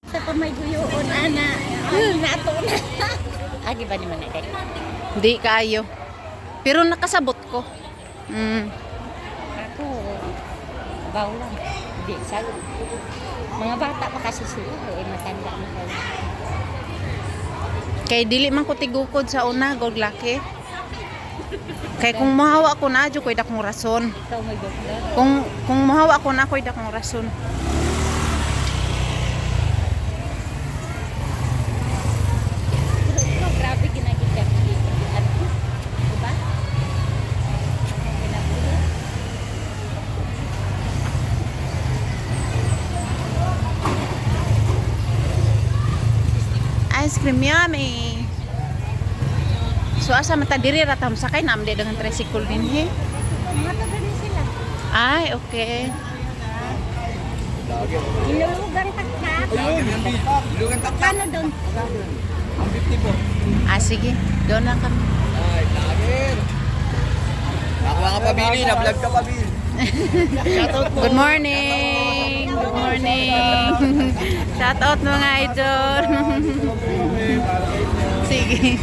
Sa pamay guyoon, ana. Nato na. Agi ba naman na kayo? Hindi kayo. Pero nakasabot ko. Ako, bawlan. Hindi, sagot. Mga bata pa kasi sila, matanda na kayo. Kay dili man ko tigukod sa una, god laki. Kay kung mahawa ko na, adyo ko'y dakong rason. Ikaw may doktor. Kung mahawa ko na, ko'y dakong rason. Pero ikaw, grabe ginagigyan. Diba? Pinabulo. Ice cream yummy. So asa mata diri ratam sakay na amde dengan tricycle din he. Mga taga rin sila. Ay, okay. Ilulugang taktak. Ilugan tap. Kano doon? Ang 50 po. Ah, sige. Doon lang kami. Ay, lagir. Nakuha ka pa, Billy. Na-vlog ka pa, Bill. Good morning. Good morning. Shout out mga idol. Sige.